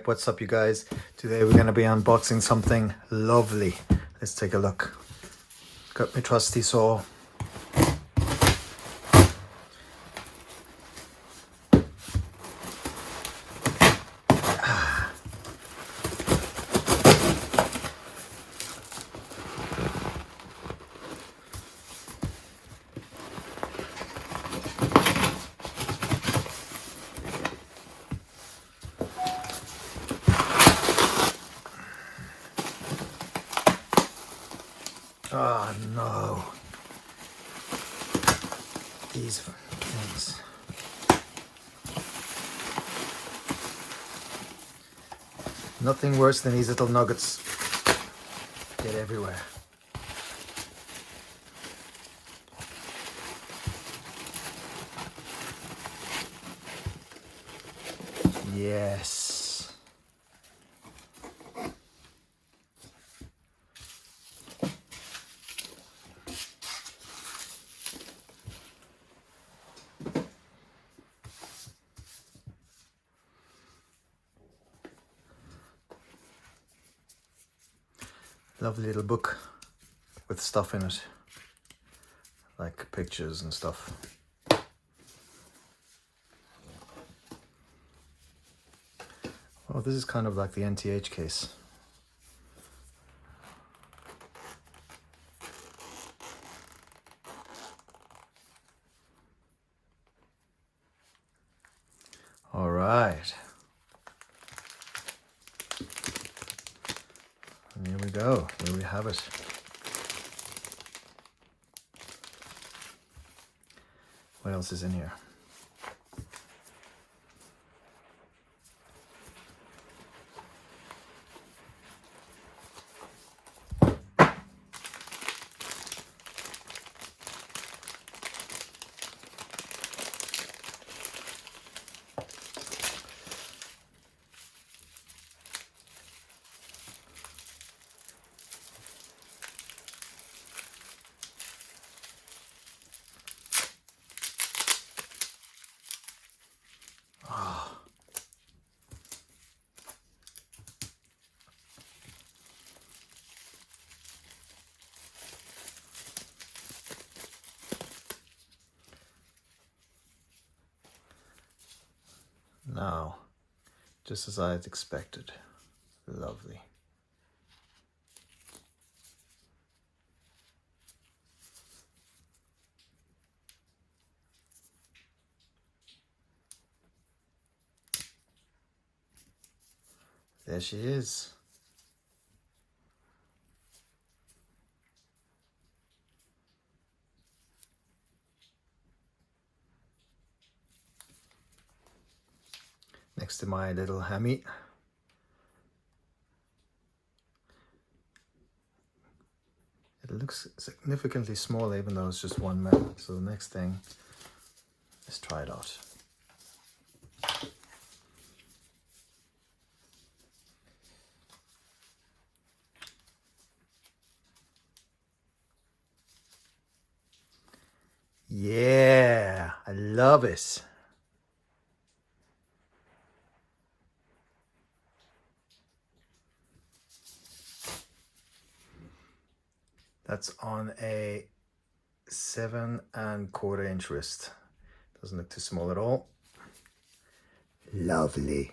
Alright, what's up you guys? Today we're going to be unboxing something lovely. Let's take a look. Got my trusty saw. Oh no, these things. Nothing worse than these little nuggets get everywhere. Yes. Lovely little book with stuff in it, like pictures and stuff. Oh, this is kind of like the NTH case. All right. And here we go. Here we have it. What else is in here? Now, just as I had expected. Lovely. There she is. Next to my little hammy. It looks significantly smaller even though it's just one metal. So the next thing is try it out. Yeah, I love it. That's on a 7 1/4 inch wrist. Doesn't look too small at all. Lovely.